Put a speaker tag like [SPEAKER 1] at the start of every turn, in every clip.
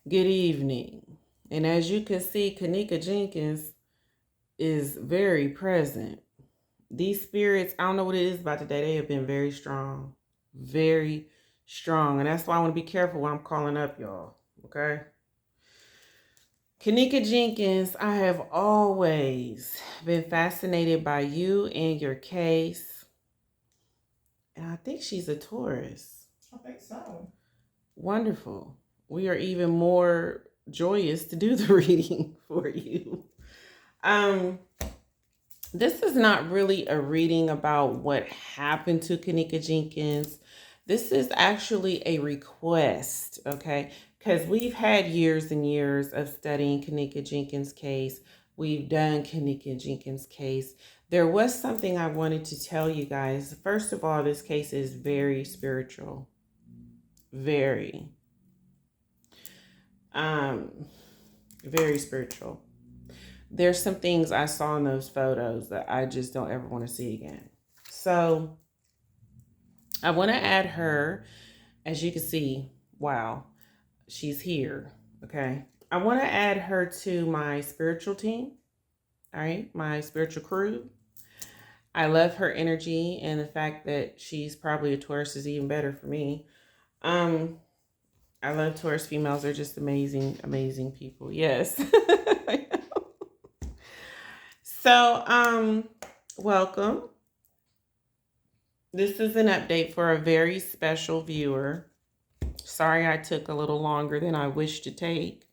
[SPEAKER 1] Good evening. And as you can see, Kenneka Jenkins is very present. These spirits, I don't know what it is about today. They have been very strong. Very strong. And that's why I want to be careful when I'm calling up y'all. Okay? Kenneka Jenkins, I have always been fascinated by you and your case. And I think she's a Taurus.
[SPEAKER 2] I think so.
[SPEAKER 1] Wonderful. We are even more joyous to do the reading for you. This is not really a reading about what happened to Kenneka Jenkins. This is actually a request, okay? Because we've had years and years of studying Kenneka Jenkins' case. We've done Kenneka Jenkins' case. There was something I wanted to tell you guys. First of all, this case is very spiritual. Very. Very spiritual. There's some things I saw in those photos that I just don't ever want to see again. So I want to add her. As you can see, wow, she's here. Okay. I want to add her to my spiritual team. All right. My spiritual crew. I love her energy, and the fact that she's probably a Taurus is even better for me. I love Taurus females. They're just amazing, amazing people. Yes. So, welcome. This is an update for a very special viewer. Sorry I took a little longer than I wished to take.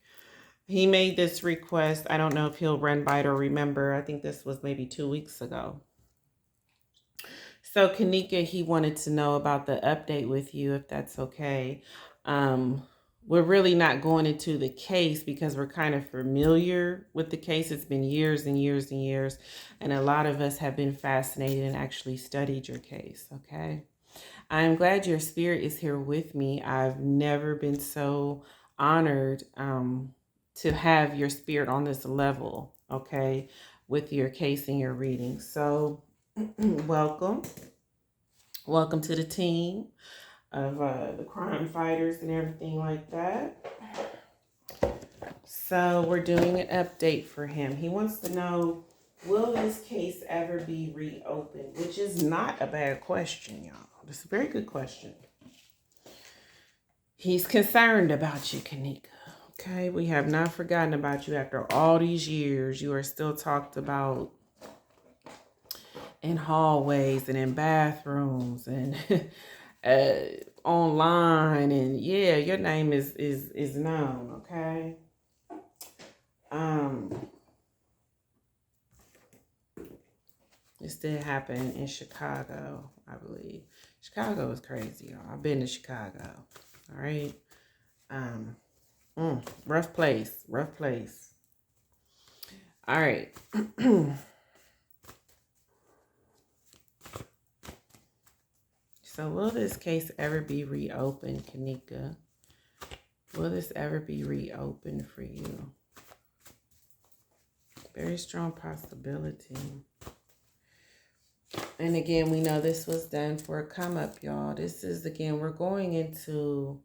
[SPEAKER 1] He made this request. I don't know if he'll run by it or remember. I think this was maybe 2 weeks ago. So, Kenneka, he wanted to know about the update with you, if that's okay. We're really not going into the case because we're kind of familiar with the case. It's been years and years and years, and a lot of us have been fascinated and actually studied your case, okay? I'm glad your spirit is here with me. I've never been so honored to have your spirit on this level, okay, with your case and your reading. So, welcome. Welcome to the team of the crime fighters and everything like that. So we're doing an update for him. He wants to know, will this case ever be reopened? Which is not a bad question, y'all. It's a very good question. He's concerned about you, Kenneka. Okay, we have not forgotten about you after all these years. You are still talked about in hallways and in bathrooms and online, and yeah, your name is known, okay? This did happen in Chicago, I believe. Chicago is crazy, y'all. I've been to Chicago. All right. Rough place. Rough place. All right. So will this case ever be reopened, Kenneka? Will this ever be reopened for you? Very strong possibility. And again, we know this was done for a come up, y'all. This is, again, we're going into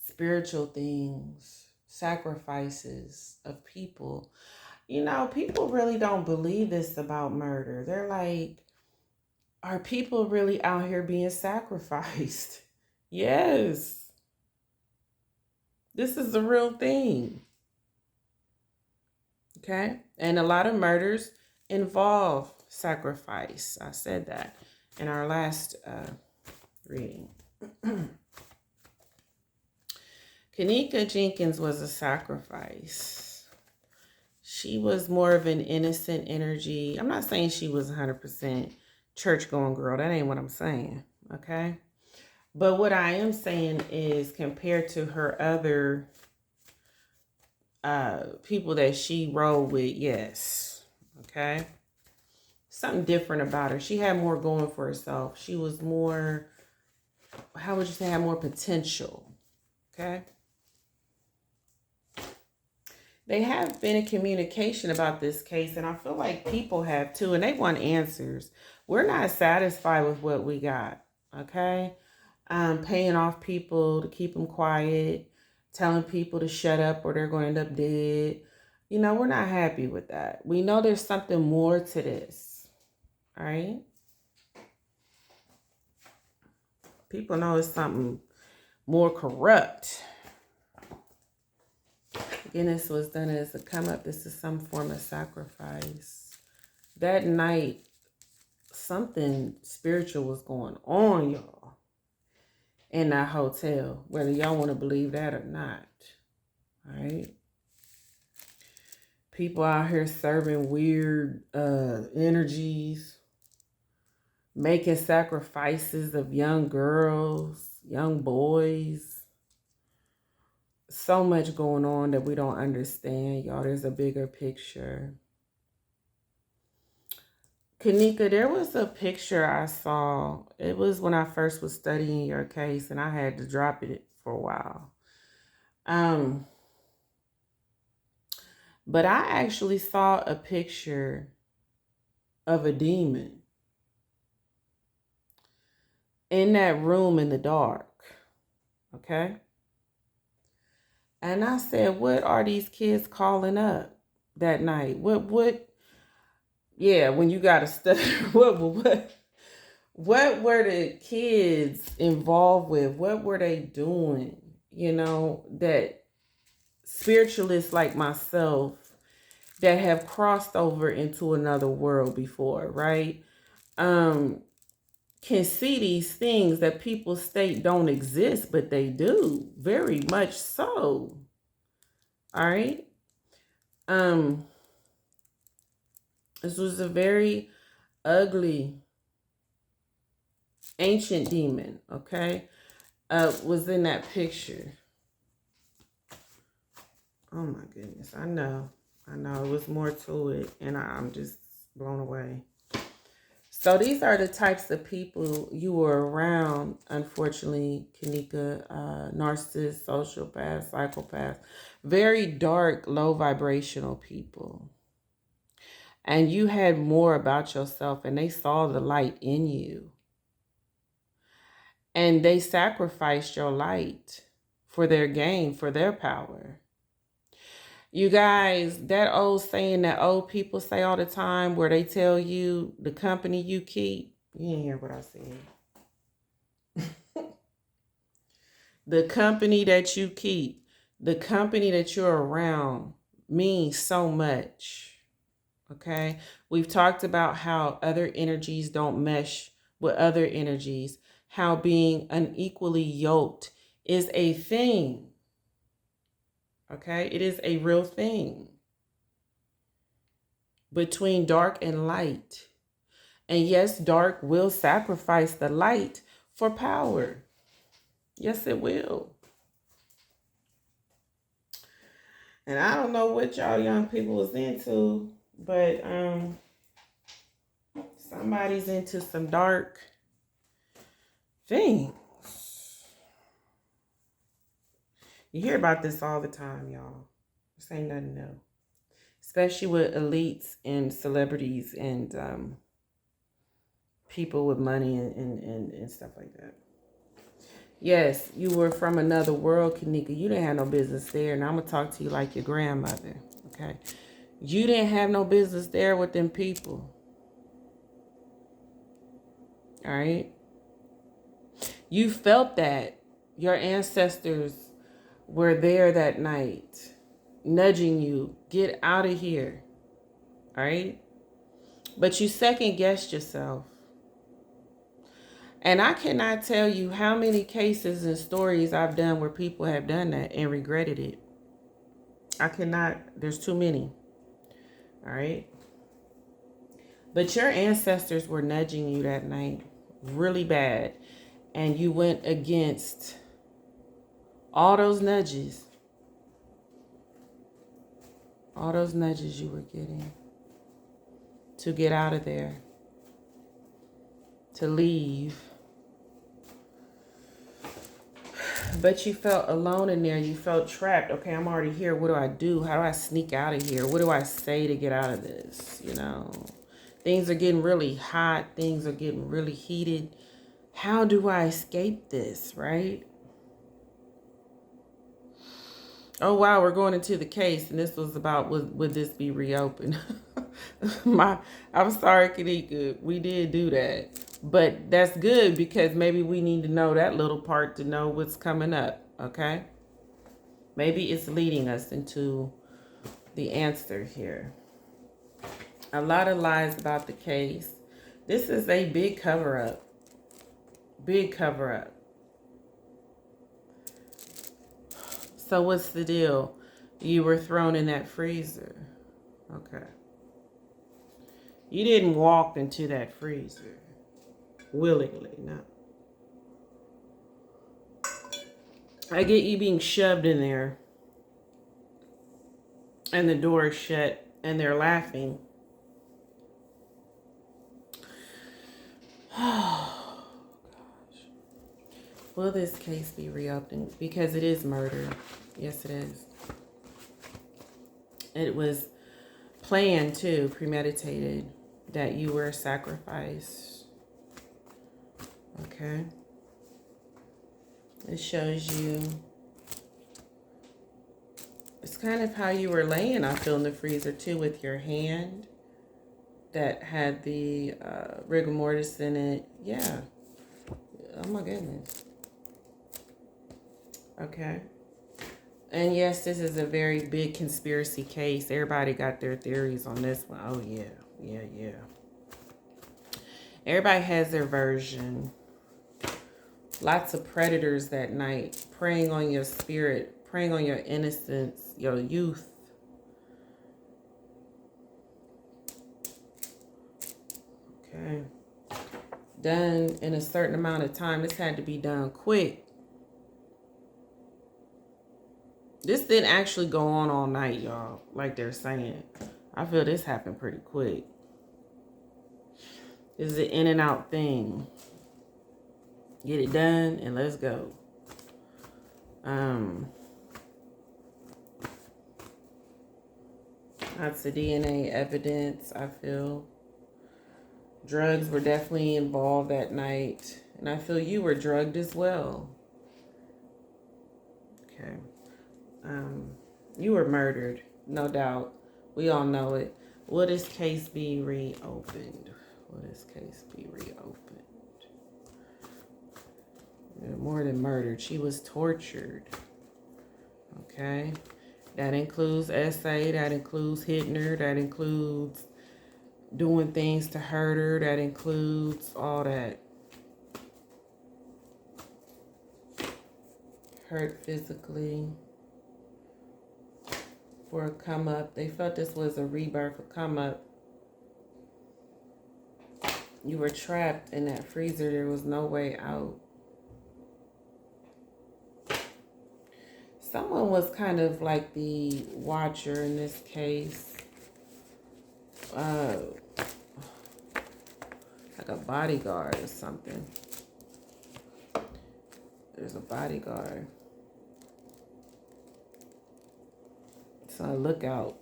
[SPEAKER 1] spiritual things, sacrifices of people. You know, people really don't believe this about murder. They're like, are people really out here being sacrificed? Yes. This is a real thing. Okay? And a lot of murders involve sacrifice. I said that in our last reading. Kenneka Jenkins was a sacrifice. She was more of an innocent energy. I'm not saying she was 100% church-going girl. That ain't what I'm saying, okay? But what I am saying is, compared to her other people that she rode with, yes, okay? Something different about her. She had more going for herself. She was more, how would you say, had more potential, okay? They have been in communication about this case, and I feel like people have too, and they want answers. We're not satisfied with what we got, okay? Paying off people to keep them quiet, telling people to shut up or they're going to end up dead. You know, we're not happy with that. We know there's something more to this. All right? People know it's something more corrupt. Again, this was done as a come up. This is some form of sacrifice. That night, something spiritual was going on, y'all, in that hotel, whether y'all want to believe that or not. All right? People out here serving weird energies, making sacrifices of young girls, young boys. So much going on that we don't understand, y'all. There's a bigger picture. Kenneka, there was a picture I saw. It was when I first was studying your case, and I had to drop it for a while. But I actually saw a picture of a demon in that room in the dark. Okay? And I said, what are these kids calling up that night? Yeah, when you got to study, what were the kids involved with? What were they doing? You know, that spiritualists like myself that have crossed over into another world before, right? Can see these things that people state don't exist, but they do, very much so. All right. This was a very ugly ancient demon, okay? Was in that picture. Oh my goodness, I know it was more to it, and I'm just blown away. So these are the types of people you were around, unfortunately, Kenneka. Narcissists, sociopaths, psychopaths, very dark, low vibrational people. And you had more about yourself, and they saw the light in you. And they sacrificed your light for their gain, for their power. You guys, that old saying that old people say all the time where they tell you the company you keep, you didn't hear what I said. The company that you keep, the company that you're around means so much. Okay? We've talked about how other energies don't mesh with other energies, how being unequally yoked is a thing. Okay? It is a real thing. Between dark and light. And yes, dark will sacrifice the light for power. Yes, it will. And I don't know what y'all young people was into, but somebody's into some dark things. You hear about this all the time, y'all. This ain't nothing new. Especially with elites and celebrities and people with money and stuff like that. Yes, you were from another world, Kenneka. You didn't have no business there. And I'm going to talk to you like your grandmother, okay? You didn't have no business there with them people. All right? You felt that. Your ancestors were there that night, nudging you, get out of here. All right? But you second guessed yourself. And I cannot tell you how many cases and stories I've done where people have done that and regretted it. I cannot, there's too many. All right? But your ancestors were nudging you that night really bad. And you went against all those nudges. All those nudges you were getting to get out of there. To leave. But you felt alone in there. You felt trapped. Okay, I'm already here. What do I do? How do I sneak out of here? What do I say to get out of this? You know, things are getting really hot. Things are getting really heated. How do I escape this, right? Oh wow, we're going into the case, and this was about would this be reopened? I'm sorry, Kenneka. We did do that, but that's good because maybe we need to know that little part to know what's coming up. Okay, maybe it's leading us into the answer here. A lot of lies about the case. This is a big cover up. Big cover up. So what's the deal? You were thrown in that freezer. Okay. You didn't walk into that freezer willingly, no. I get you being shoved in there and the door is shut and they're laughing. Oh, gosh. Will this case be reopened? Because it is murder. Yes, it is. It was planned too, premeditated, that you were sacrificed. Okay. It shows you, it's kind of how you were laying, I feel, in the freezer too, with your hand that had the rigor mortis in it. Yeah. Oh my goodness. Okay. And yes, this is a very big conspiracy case. Everybody got their theories on this one. Oh yeah. Yeah. Everybody has their version. Lots of predators that night, preying on your spirit, preying on your innocence, your youth. Okay. Done in a certain amount of time. This had to be done quick. This didn't actually go on all night, y'all, like they're saying. I feel this happened pretty quick. This is an in and out thing. Get it done and let's go. Lots of DNA evidence, I feel. Drugs were definitely involved that night. And I feel you were drugged as well. Okay. You were murdered, no doubt. We all know it. Will this case be reopened? Will this case be reopened? More than murdered. She was tortured. Okay. That includes SA. That includes hitting her. That includes doing things to hurt her. That includes all that. Hurt physically. For a come up. They felt this was a rebirth, a come up. You were trapped in that freezer. There was no way out. Someone was kind of like the watcher in this case. Like a bodyguard or something. There's a bodyguard. So look out.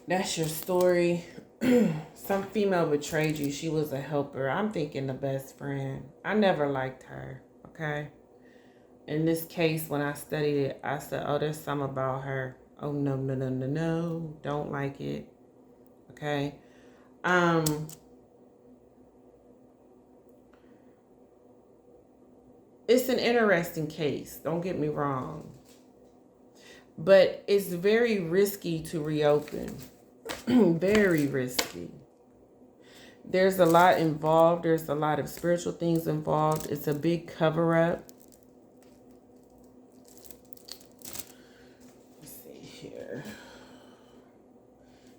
[SPEAKER 1] That's your story. Some female betrayed you. She was a helper. I'm thinking the best friend. I never liked her, okay? In this case, when I studied it, I said, oh, there's something about her. Oh, no. Don't like it, okay? It's an interesting case. Don't get me wrong. But it's very risky to reopen. Very risky. There's a lot involved. There's a lot of spiritual things involved. It's a big cover-up. Let's see here.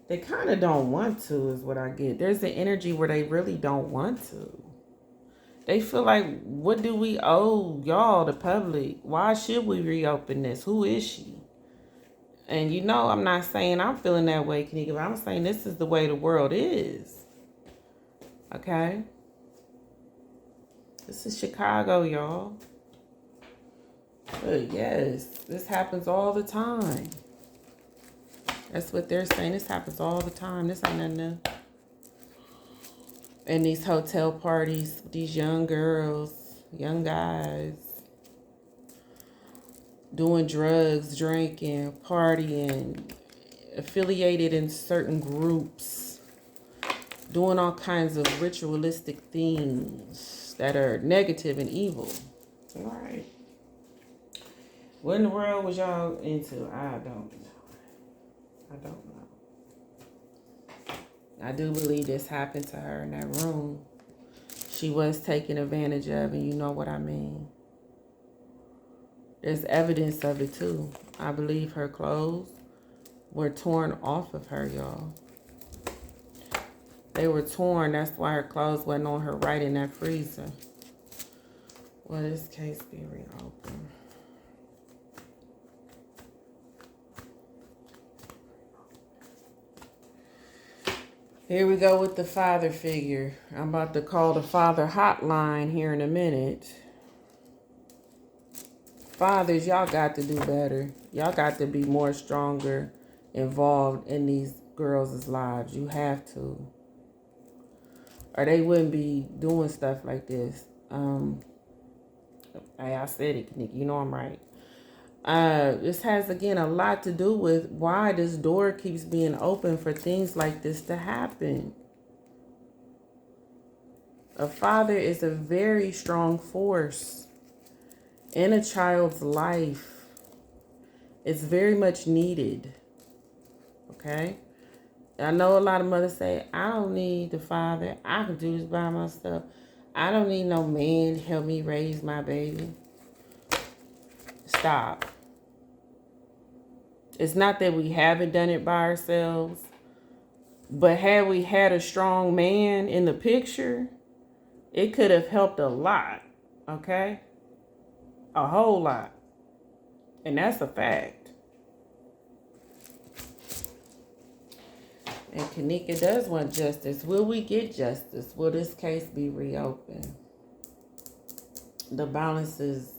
[SPEAKER 1] They kind of don't want to, is what I get. There's an energy where they really don't want to. They feel like, what do we owe y'all, the public? Why should we reopen this? Who is she? And you know, I'm not saying I'm feeling that way, Kenneka, but I'm saying this is the way the world is. Okay? This is Chicago, y'all. But yes, this happens all the time. That's what they're saying. This happens all the time. This ain't nothing new. And these hotel parties, these young girls, young guys. doing drugs, drinking, partying, affiliated in certain groups, doing all kinds of ritualistic things that are negative and evil. All right. What in the world was y'all into? I don't know. I don't know. I do believe this happened to her in that room. She was taken advantage of, and you know what I mean. There's evidence of it too. I believe her clothes were torn off of her, y'all. They were torn. That's why her clothes wasn't on her right in that freezer. Will this case be reopened? Here we go with the father figure. I'm about to call the father hotline here in a minute. Fathers, y'all got to do better. Y'all got to be more stronger, involved in these girls' lives. You have to. Or they wouldn't be doing stuff like this. I said it, Kenneka. You know I'm right. This has, again, a lot to do with why this door keeps being open for things like this to happen. A father is a very strong force in a child's life. It's very much needed. Okay? I know a lot of mothers say, I don't need the father. I can do this by myself. I don't need no man to help me raise my baby. Stop. It's not that we haven't done it by ourselves, but had we had a strong man in the picture, it could have helped a lot, okay? A whole lot. And that's a fact. And Kenneka does want justice. Will we get justice? Will this case be reopened? The balances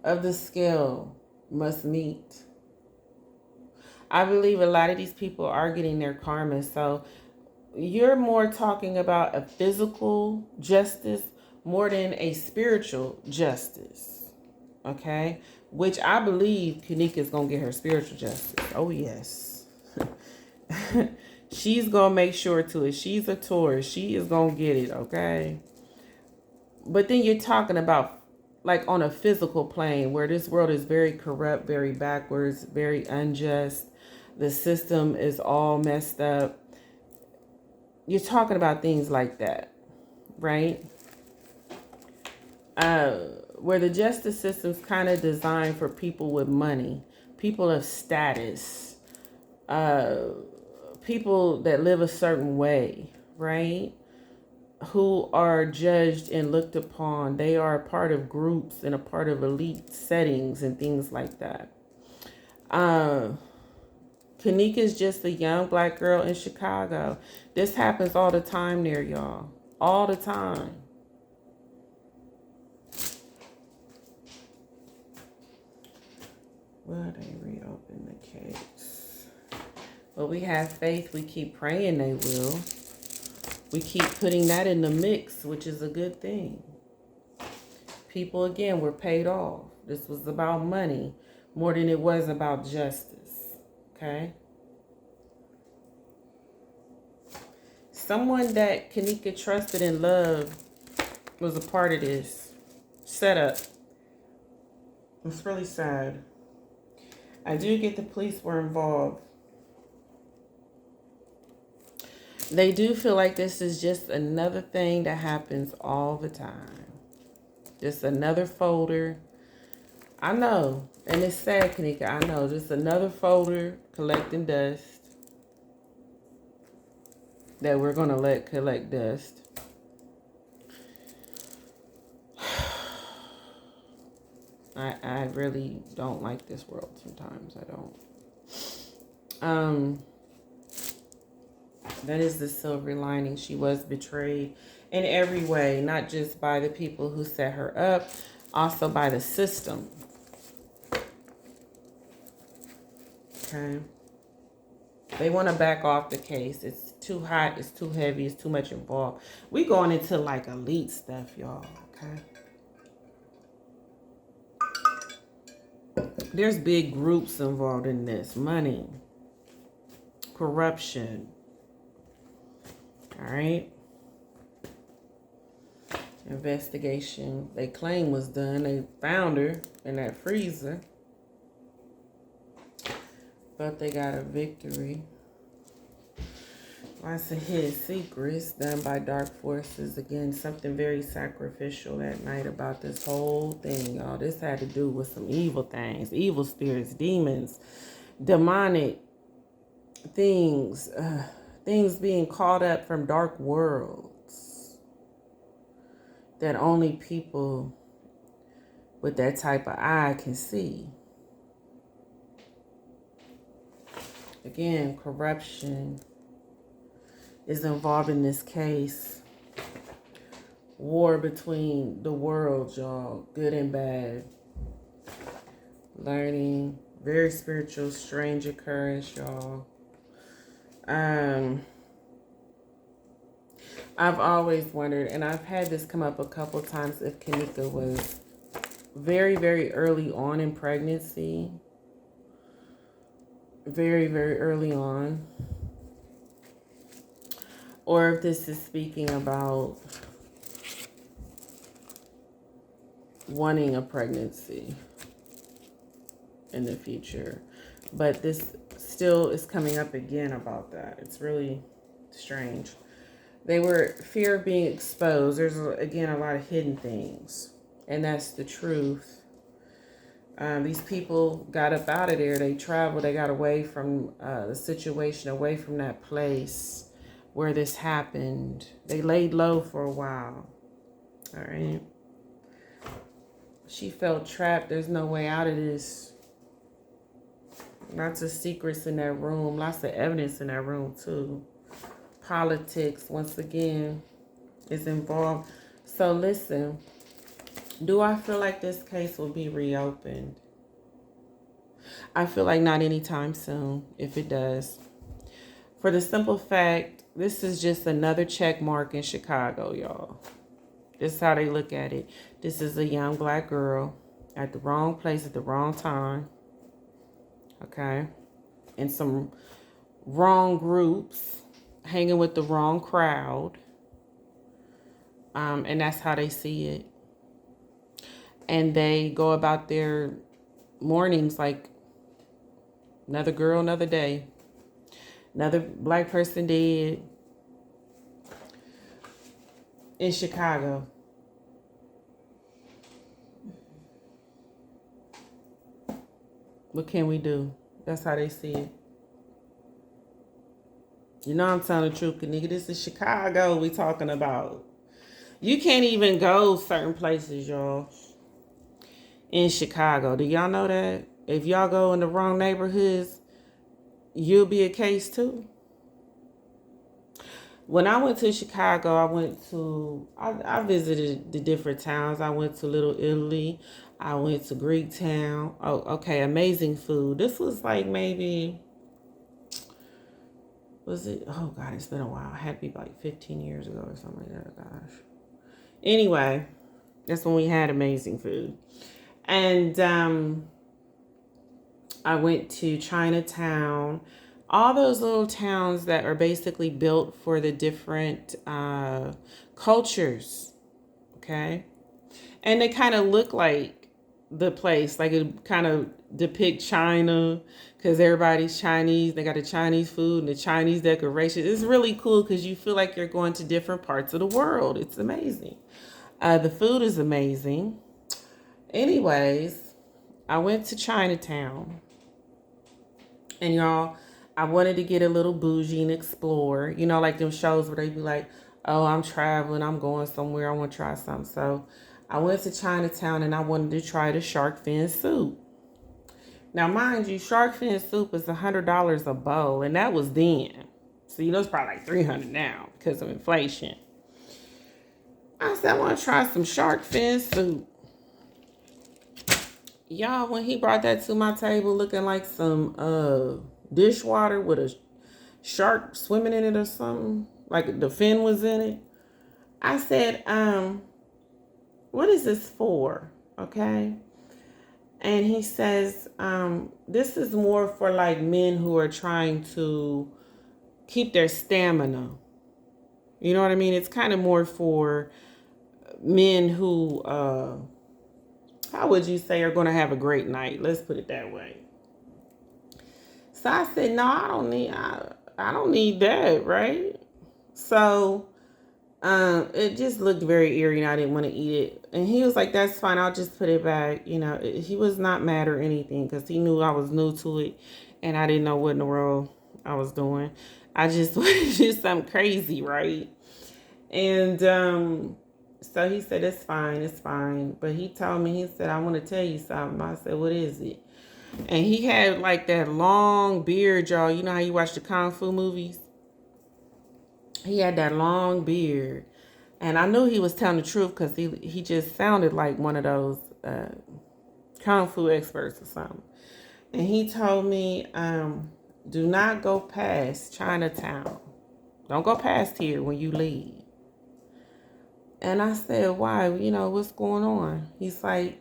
[SPEAKER 1] of the scale must meet. I believe a lot of these people are getting their karma. So you're more talking about a physical justice more than a spiritual justice. Okay? Which I believe Kenneka is going to get her spiritual justice. Oh, yes. She's going to make sure to it. She's a Taurus. She is going to get it, okay? But then you're talking about like on a physical plane where this world is very corrupt, very backwards, very unjust. The system is all messed up. You're talking about things like that, right? Where the justice system's kind of designed for people with money, people of status, people that live a certain way, right? Who are judged and looked upon. They are a part of groups and a part of elite settings and things like that. Kenneka is just a young black girl in Chicago. This happens all the time there, y'all. All the time. Will they reopen the case? Well, we have faith. We keep praying they will. We keep putting that in the mix, which is a good thing. People, again, were paid off. This was about money more than it was about justice. Okay? Someone that Kenneka trusted and loved was a part of this setup. It's really sad. I do get the police were involved. They do feel like this is just another thing that happens all the time. Just another folder. I know. And it's sad, Kenneka. I know. Just another folder collecting dust that we're going to let collect dust. I really don't like this world sometimes. I don't. That is the silver lining. She was betrayed in every way, not just by the people who set her up, also by the system. Okay. They want to back off the case. It's too hot. It's too heavy. It's too much involved. We going into like elite stuff, y'all. Okay. There's big groups involved in this. Money, corruption. All right. Investigation they claim was done. They found her in that freezer. But they got a victory. Lots of hidden secrets done by dark forces. Again, something very sacrificial that night about this whole thing, y'all. This had to do with some evil things. Evil spirits, demons, demonic things. Things being caught up from dark worlds that only people with that type of eye can see. Again, corruption is involved in this case. War between the worlds, y'all. Good and bad. Learning. Very spiritual, strange occurrence, y'all. I've always wondered, and I've had this come up a couple times, if Kenneka was very, very early on in pregnancy. Very, very early on. Or if this is speaking about wanting a pregnancy in the future. But this still is coming up again about that. It's really strange. They were fear of being exposed. There's, again, a lot of hidden things. And that's the truth. These people got up out of there. They traveled. They got away from the situation, away from that place where this happened. They laid low for a while. All right. She felt trapped. There's no way out of this. Lots of secrets in that room. Lots of evidence in that room, too. Politics, once again, is involved. So, listen. Do I feel like this case will be reopened? I feel like not anytime soon, if it does. For the simple fact, this is just another check mark in Chicago, y'all. This is how they look at it. This is a young black girl at the wrong place at the wrong time. Okay? In some wrong groups, hanging with the wrong crowd. And that's how they see it. And they go about their mornings like another girl, another day. Another black person dead in Chicago. What can we do? That's how they see it. You know I'm telling the truth, nigga. This is Chicago we talking about. You can't even go certain places, y'all. In Chicago. Do y'all know that? If y'all go in the wrong neighborhoods, you'll be a case too. When I went to Chicago, I visited the different towns. I went to Little Italy. I went to Greek Town. Oh, okay, amazing food. This was like maybe, was it? Oh God, it's been a while. It had to be like 15 years ago or something like that, gosh. Anyway, that's when we had amazing food. And I went to Chinatown. All those little towns that are basically built for the different cultures, okay? And they kind of look like the place, like it kind of depict China because everybody's Chinese. They got the Chinese food and the Chinese decorations. It's really cool because you feel like you're going to different parts of the world. It's amazing. The food is amazing. Anyways, I went to Chinatown. And y'all, I wanted to get a little bougie and explore. You know, like them shows where they be like, oh, I'm traveling, I'm going somewhere, I want to try something. So I went to Chinatown and I wanted to try the shark fin soup. Now, mind you, shark fin soup is $100 a bowl, and that was then. So, you know, it's probably like $300 now because of inflation. I said, I want to try some shark fin soup. Y'all, when he brought that to my table looking like some dishwater with a shark swimming in it or something, like the fin was in it, I said, what is this for? Okay. And he says, this is more for like men who are trying to keep their stamina. You know what I mean? It's kind of more for men who, how would you say, are going to have a great night? Let's put it that way. So I said, no, I don't need that, right? So it just looked very eerie and I didn't want to eat it. And he was like, that's fine. I'll just put it back. You know, he was not mad or anything because he knew I was new to it and I didn't know what in the world I was doing. I just wanted to do something crazy, right? And so he said, it's fine, it's fine. But he told me, he said, I want to tell you something. I said, what is it? And he had like that long beard, y'all. You know how you watch the Kung Fu movies? He had that long beard. And I knew he was telling the truth because he just sounded like one of those Kung Fu experts or something. And he told me, do not go past Chinatown. Don't go past here when you leave. And I said, why? You know, what's going on? He's like,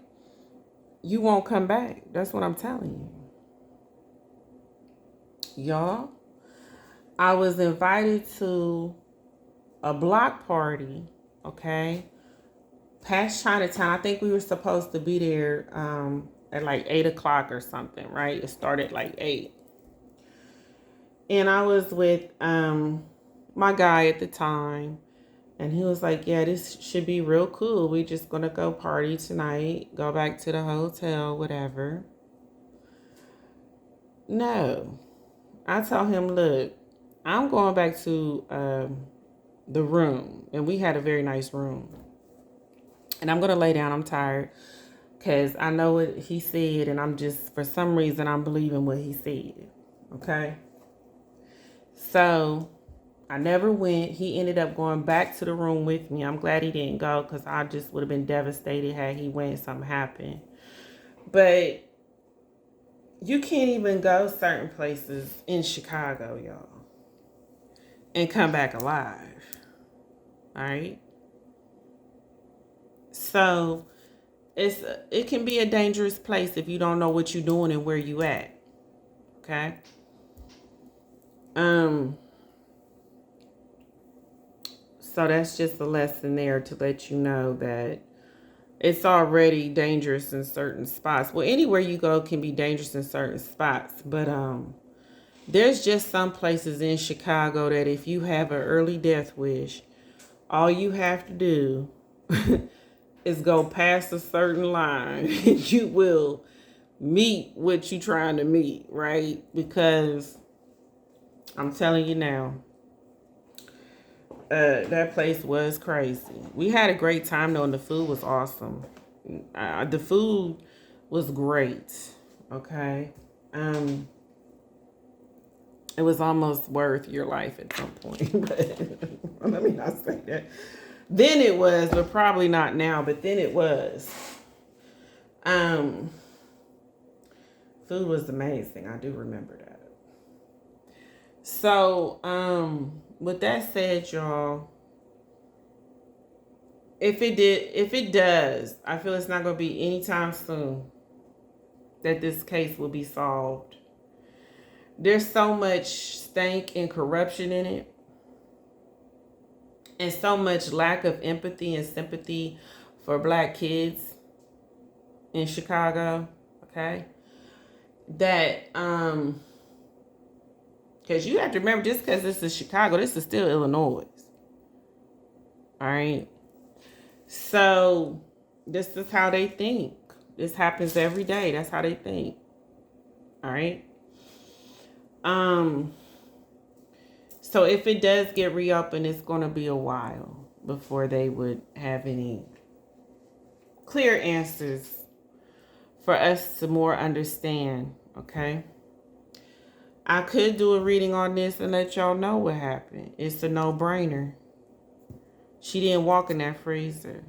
[SPEAKER 1] you won't come back. That's what I'm telling you. Y'all, I was invited to a block party, okay, past Chinatown. I think we were supposed to be there at like 8 o'clock or something, right? It started like 8. And I was with my guy at the time. And he was like, yeah, this should be real cool. We just going to go party tonight, go back to the hotel, whatever. No. I told him, look, I'm going back to the room. And we had a very nice room. And I'm going to lay down. I'm tired because I know what he said. And I'm just, for some reason, I'm believing what he said. Okay. So I never went. He ended up going back to the room with me. I'm glad he didn't go because I just would have been devastated had he went and something happened. But you can't even go certain places in Chicago, y'all, and come back alive. All right? So it can be a dangerous place if you don't know what you're doing and where you at. Okay? So that's just a lesson there to let you know that it's already dangerous in certain spots. Well, anywhere you go can be dangerous in certain spots. But there's just some places in Chicago that if you have an early death wish, all you have to do is go past a certain line and you will meet what you're trying to meet, right? Because I'm telling you now, that place was crazy. We had a great time though, and the food was awesome. The food was great. Okay, it was almost worth your life at some point. But let me not say that. Then it was, but probably not now. But then it was. Food was amazing. I do remember that. So, with that said, y'all, if it does, I feel it's not going to be anytime soon that this case will be solved. There's so much stank and corruption in it, and so much lack of empathy and sympathy for Black kids in Chicago, okay? That, because you have to remember, just because this is Chicago, this is still Illinois. All right? So, this is how they think. This happens every day. That's how they think. All right? So, if it does get reopened, it's going to be a while before they would have any clear answers for us to more understand, okay? I could do a reading on this and let y'all know what happened. It's a no-brainer. She didn't walk in that freezer.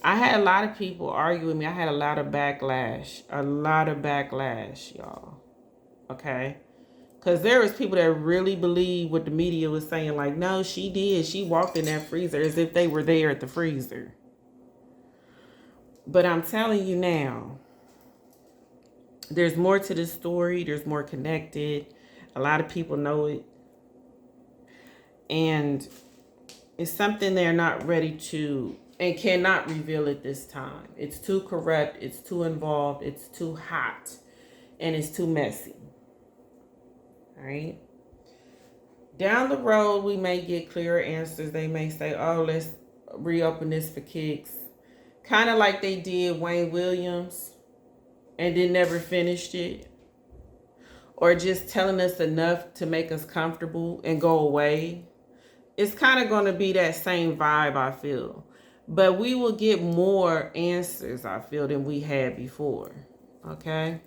[SPEAKER 1] I had a lot of people argue with me. I had a lot of backlash. Y'all. Okay? Because there was people that really believe what the media was saying. Like, no, she did. She walked in that freezer as if they were there at the freezer. But I'm telling you now, There's more to this story. There's more connected. A lot of people know it. And it's something they're not ready to and cannot reveal at this time. It's too corrupt. It's too involved. It's too hot. And it's too messy. All right. Down the road, we may get clearer answers. They may say, oh, let's reopen this for kicks. Kind of like they did Wayne Williams and then never finished it. Or just telling us enough to make us comfortable and go away. It's kind of going to be that same vibe, I feel. But we will get more answers, I feel, than we had before. Okay?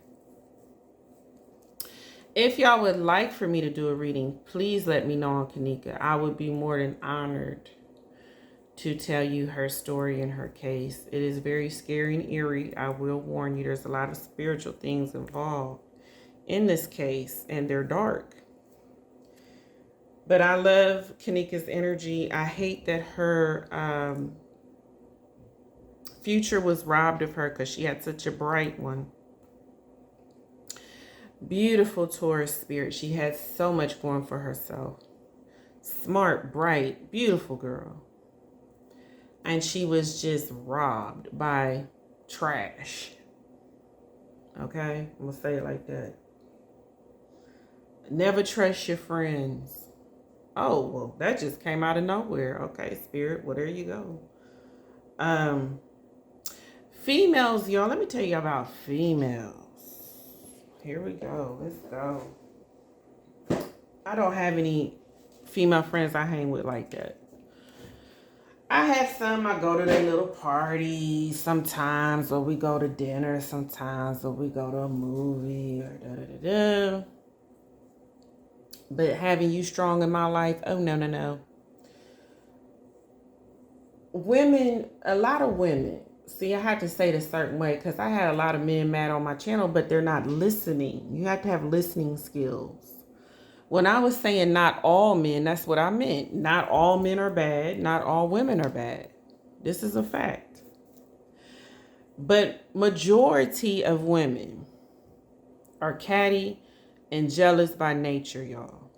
[SPEAKER 1] If y'all would like for me to do a reading, please let me know on Kenneka. I would be more than honored to tell you her story and her case. It is very scary and eerie. I will warn you, there's a lot of spiritual things involved in this case, and they're dark. But I love Kenneka's energy. I hate that her future was robbed of her because she had such a bright one. Beautiful Taurus spirit. She had so much going for herself. Smart, bright, beautiful girl. And she was just robbed by trash. Okay? I'm going to say it like that. Never trust your friends. Oh, well, that just came out of nowhere. Okay, spirit, well, there you go. Females, y'all, let me tell you about females. Here we go. Let's go. I don't have any female friends I hang with like that. I have some. I go to their little parties sometimes, or we go to dinner sometimes, or we go to a movie, or da-da-da-da. But having you strong in my life, oh, no, no, no. Women, a lot of women, see, I had to say it a certain way because I had a lot of men mad on my channel, but they're not listening. You have to have listening skills. When I was saying not all men, that's what I meant. Not all men are bad. Not all women are bad. This is a fact. But majority of women are catty and jealous by nature, y'all.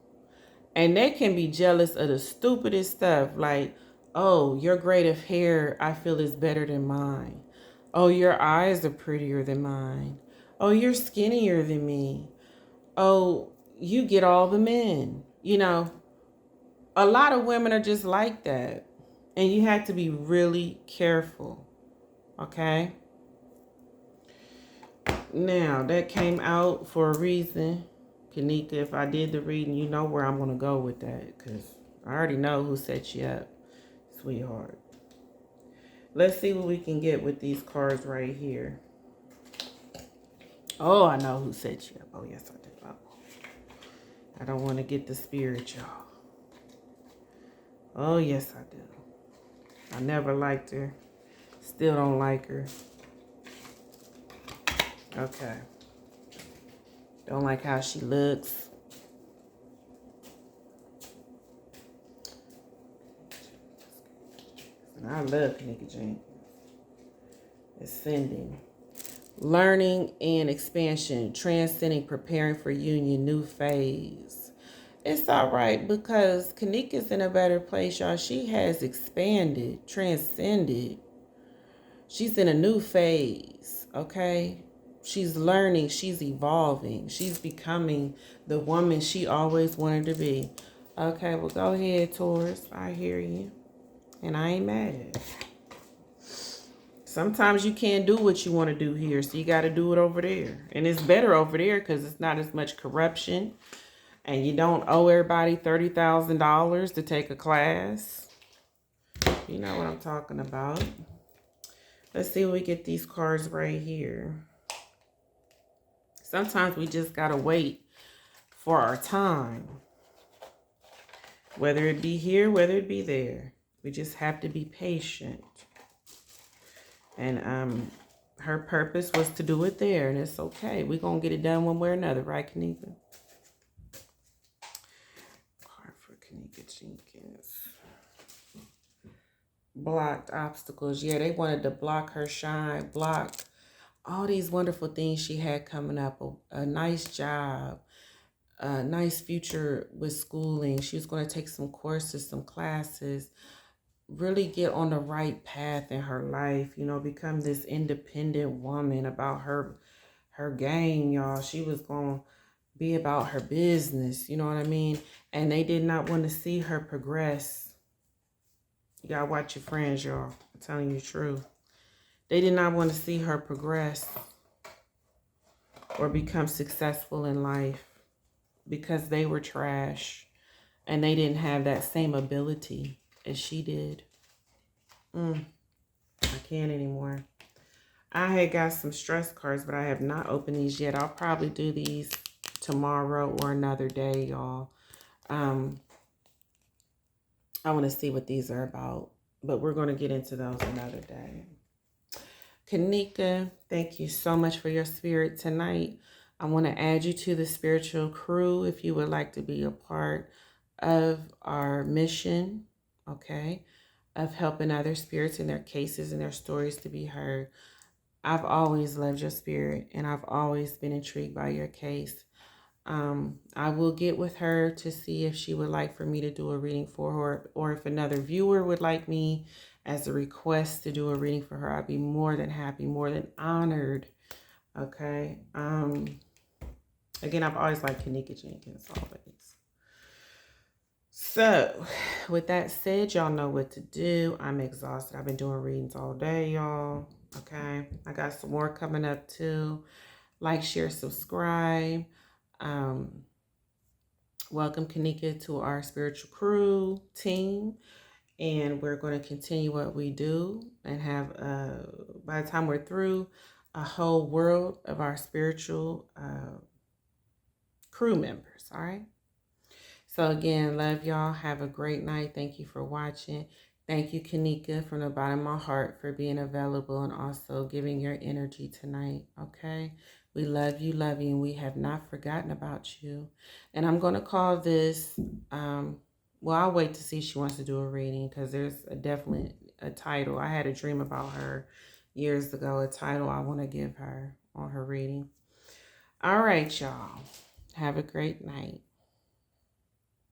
[SPEAKER 1] And they can be jealous of the stupidest stuff like, oh, your grade of hair, I feel, is better than mine. Oh, your eyes are prettier than mine. Oh, you're skinnier than me. Oh, you get all the men. You know, a lot of women are just like that. And you have to be really careful. Okay? Now, that came out for a reason. Kenneka, if I did the reading, you know where I'm going to go with that. Because I already know who set you up, sweetheart. Let's see what we can get with these cards right here. Oh, I know who set you up. Oh, yes, I do. Oh. I don't want to get the spirit, y'all. Oh, yes, I do. I never liked her. Still don't like her. Okay. Don't like how she looks. And I love Kenneka Jenkins. Ascending. Learning and expansion. Transcending, preparing for union, new phase. It's all right because Kenneka's in a better place, y'all. She has expanded, transcended. She's in a new phase, okay? She's learning, she's evolving, she's becoming the woman she always wanted to be. Okay, well, go ahead, Taurus. I hear you. And I ain't mad. Sometimes you can't do what you want to do here, so you got to do it over there. And it's better over there because it's not as much corruption. And you don't owe everybody $30,000 to take a class. You know what I'm talking about. Let's see if we get these cards right here. Sometimes we just got to wait for our time. Whether it be here, whether it be there. We just have to be patient. And her purpose was to do it there. And it's okay. We're going to get it done one way or another. Right, Kenneka? Card for Kenneka Jenkins. Blocked obstacles. Yeah, they wanted to block her shine. Block all these wonderful things she had coming up, a nice job, a nice future with schooling. She was going to take some courses, some classes, really get on the right path in her life, you know, become this independent woman about her game, y'all. She was going to be about her business, you know what I mean? And they did not want to see her progress. You gotta watch your friends, y'all. I'm telling you the truth. They did not want to see her progress or become successful in life because they were trash and they didn't have that same ability as she did. I can't anymore. I had got some stress cards, but I have not opened these yet. I'll probably do these tomorrow or another day, y'all. I want to see what these are about, but we're going to get into those another day. Kenneka, thank you so much for your spirit tonight. I want to add you to the spiritual crew if you would like to be a part of our mission, okay, of helping other spirits in their cases and their stories to be heard. I've always loved your spirit, and I've always been intrigued by your case. I will get with her to see if she would like for me to do a reading for her, or if another viewer would like me as a request to do a reading for her. I'd be more than happy, more than honored. Okay. Again, I've always liked Kenneka Jenkins, always. So, with that said, y'all know what to do. I'm exhausted. I've been doing readings all day, y'all. Okay. I got some more coming up too. Like, share, subscribe. Welcome, Kenneka, to our spiritual crew team. And we're going to continue what we do and have, by the time we're through, a whole world of our spiritual crew members. All right. So again, love y'all. Have a great night. Thank you for watching. Thank you, Kenneka, from the bottom of my heart for being available and also giving your energy tonight. Okay. We love you, and we have not forgotten about you. And I'm going to call this, well, I'll wait to see if she wants to do a reading because there's definitely a title. I had a dream about her years ago, a title I want to give her on her reading. All right, y'all. Have a great night.